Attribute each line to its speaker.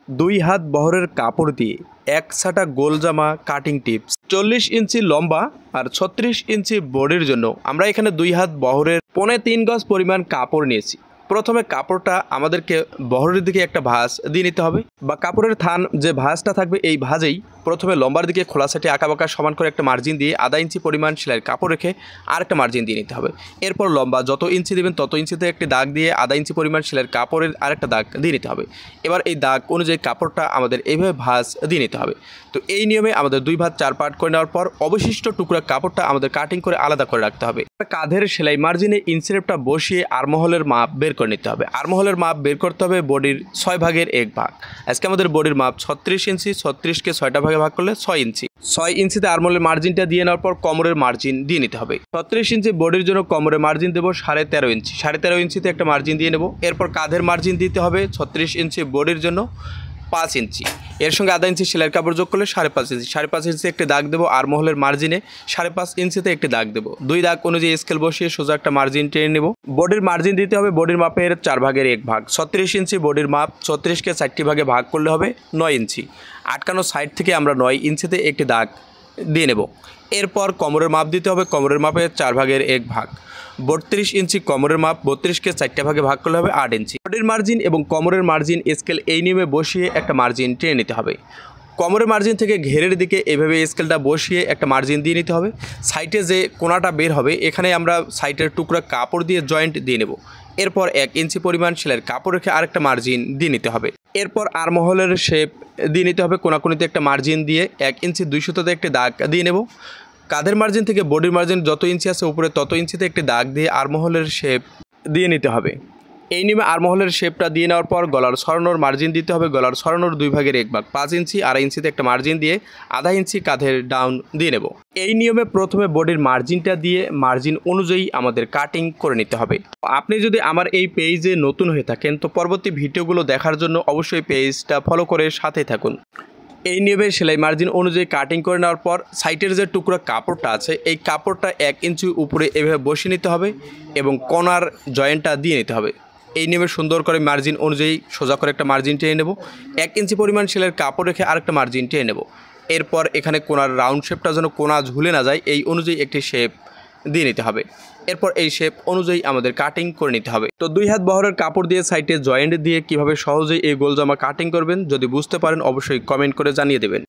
Speaker 1: দুই হাত বহরের কাপড় দিয়ে এক ছাটা গোল জামা কাটিং টিপস। 40 ইঞ্চি লম্বা আর 36 ইঞ্চি বডির জন্য আমরা এখানে দুই হাত বহরের 3.5 গজ পরিমাণ কাপড় নিয়েছি। প্রথমে কাপড়টা আমাদেরকে বহরের দিকে একটা ভাঁজ দিয়ে নিতে হবে, বা কাপড়ের থান যে ভাঁজটা থাকবে এই ভাঁজেই প্রথমে লম্বার দিকে খোলা সাইডে আঁকাবাঁকা সমান করে একটা মার্জিন দিয়ে আধা ইঞ্চি পরিমাণ সেলাইয়ের কাপড় রেখে আরেকটা মার্জিন দিয়ে নিতে হবে। এরপর লম্বা যত ইঞ্চি দেবেন তত ইঞ্চিতে একটি দাগ দিয়ে আধা ইঞ্চি পরিমাণ সেলাইয়ের কাপড়ের আরেকটা দাগ দিয়ে নিতে হবে। এবার এই দাগ অনুযায়ী কাপড়টা আমাদের এইভাবে ভাঁজ দিয়ে নিতে হবে। তো এই নিয়মে আমাদের 2 ভাঁজ 4 পার্ট করে নেওয়ার পর অবশিষ্ট টুকরা কাপড়টা আমাদের কাটিং করে আলাদা করে রাখতে হবে। কাঁধের সেলাই মার্জিনে ইঞ্চিরেপটা বসিয়ে আর্মহোলের মাপ বের করে নিতে হবে। আর্মহোলের মাপ বের করতে হবে বডির 6 ভাগের 1 ভাগ। আজকে আমাদের বডির মাপ 36 ইঞ্চি, 36কে 6টা ভাগে ভাগ করলে 6 ইঞ্চি। 6 ইঞ্চিতে আর্মহোলের মার্জিনটা দিয়ে নেওয়ার পর কোমরের মার্জিন দিয়ে নিতে হবে। 36 ইঞ্চি বডির জন্য কোমরের মার্জিন দেবো 13.5 ইঞ্চি। 13.5 ইঞ্চিতে একটা মার্জিন দিয়ে নেব। এরপর কাঁধের মার্জিন দিতে হবে 36 ইঞ্চি বডির জন্য 5 ইঞ্চি। এর সঙ্গে আধা ইঞ্চি সেলাইয়ের কাপড় যোগ করলে 5.5 ইঞ্চি। 5.5 ইঞ্চিতে একটি দাগ দেবো। আর্মহোলের মার্জিনে 5.5 ইঞ্চিতে একটি দাগ দেবো। 2 দাগ অনুযায়ী স্কেল বসিয়ে সোজা একটা মার্জিন টেনে নেব। বডির মার্জিন দিতে হবে বডির মাপের 4 ভাগের 1 ভাগ। 36 ইঞ্চি বডির মাপ, 36কে 4টি ভাগে ভাগ করলে হবে 9 ইঞ্চি। আটকানো সাইড থেকে আমরা 9 ইঞ্চিতে একটি দাগ দিয়ে নেব। এরপর কোমরের মাপ দিতে হবে কোমরের মাপের 4 ভাগের 1 ভাগ। 32 ইঞ্চি কোমরের মাপ, 32কে 4টা ভাগে ভাগ করলে হবে 8 ইঞ্চি। বডির মার্জিন এবং কোমরের মার্জিন স্কেল এই নিয়মে বসিয়ে একটা মার্জিন টেনে নিতে হবে। কোমরের মার্জিন থেকে ঘেরের দিকে এভাবে স্কেলটা বসিয়ে একটা মার্জিন দিয়ে নিতে হবে। সাইডে যে কোণাটা বের হবে এখানে আমরা সাইডের টুকরা কাপড় দিয়ে জয়েন্ট দিয়ে নেব। এরপর 1 ইঞ্চি পরিমাণ সেলাইয়ের কাপড় রেখে আরেকটা মার্জিন দিয়ে নিতে হবে। এরপর আর্মহোলের শেপ দিয়ে নিতে হবে। কোনাকুনিতে একটা মার্জিন দিয়ে 1 ইঞ্চি 2 সুতোতে একটি দাগ দিয়ে নেব। কাঁধের মার্জিন থেকে বডির মার্জিন যত ইঞ্চি আছে উপরে তত ইঞ্চিতে একটি দাগ দিয়ে আর্মহোলের শেপ দিয়ে নিতে হবে। এই নিয়মে আর্মহোলের শেপটা দিয়ে নেওয়ার পর গলার ছড়ানোর মার্জিন দিতে হবে। গলার ছড়ানোর 2 ভাগের 1 ভাগ, 5 ইঞ্চি। আড়াই ইঞ্চিতে একটা মার্জিন দিয়ে আধা ইঞ্চি কাঁধের ডাউন দিয়ে নেব। এই নিয়মে প্রথমে বডির মার্জিনটা দিয়ে মার্জিন অনুযায়ী আমাদের কাটিং করে নিতে হবে। আপনি যদি আমার এই পেজে নতুন হয়ে থাকেন তো পরবর্তী ভিডিওগুলো দেখার জন্য অবশ্যই পেজটা ফলো করে সাথে থাকুন। এই নিয়মে সেলাই মার্জিন অনুযায়ী কাটিং করে নেওয়ার পর সাইডের যে টুকরা কাপড়টা আছে এই কাপড়টা 1 ইঞ্চি উপরে এভাবে বসিয়ে নিতে হবে এবং কোনার জয়েন্টটা দিয়ে নিতে হবে। এই নিয়মে সুন্দর করে মার্জিন অনুযায়ী সোজা করে একটা মার্জিন টেনে নেব। 1 ইঞ্চি পরিমাণ সেলাইয়ের কাপড় রেখে আরেকটা মার্জিন টেনে নেব। এরপর এখানে কোনার রাউন্ড শেপটা যেন কোনা ঝুলে না যায় এই অনুযায়ী একটি শেপ দিয়ে নিতে হবে। এরপর এই শেপ অনুযায়ী আমাদের কাটিং করে নিতে হবে। তো 2 হাত বহরের কাপড় দিয়ে সাইডে জয়েন্ট দিয়ে কিভাবে সহজেই এই গোল জামা কাটিং করবেন যদি বুঝতে পারেন অবশ্যই কমেন্ট করে জানিয়ে দেবেন।